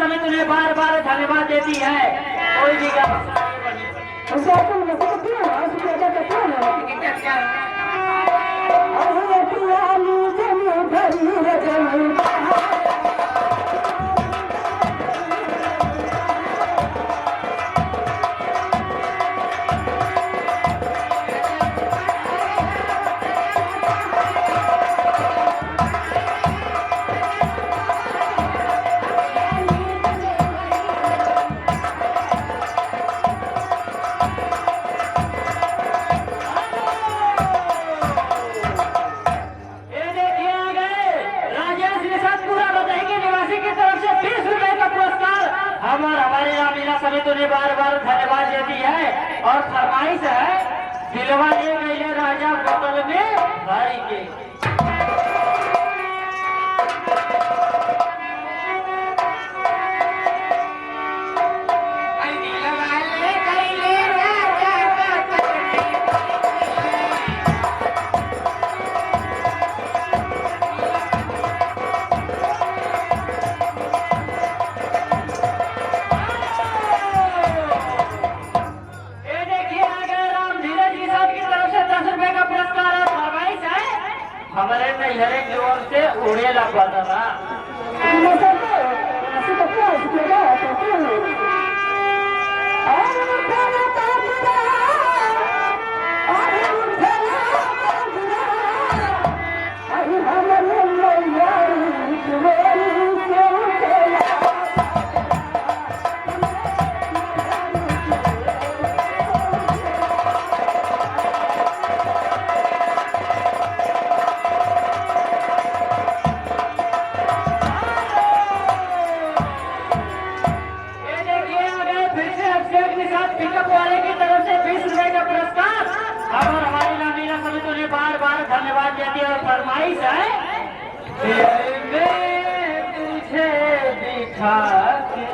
समय तुझे बार बार धन्यवाद देती है। कोई भी हमारे रामीना सभी तुझे बार बार धन्यवाद देती है और फरमाइश है दिलवा ले गई राजा बोतल में भर के। हमारे नैहरे की ओर से उड़े लगा था पिकअप वाले की तरफ से 20 रुपए का पुरस्कार और हमारी नामीना सभी तुझे बार बार धन्यवाद देती है और फरमाइश है तुझे दिखा के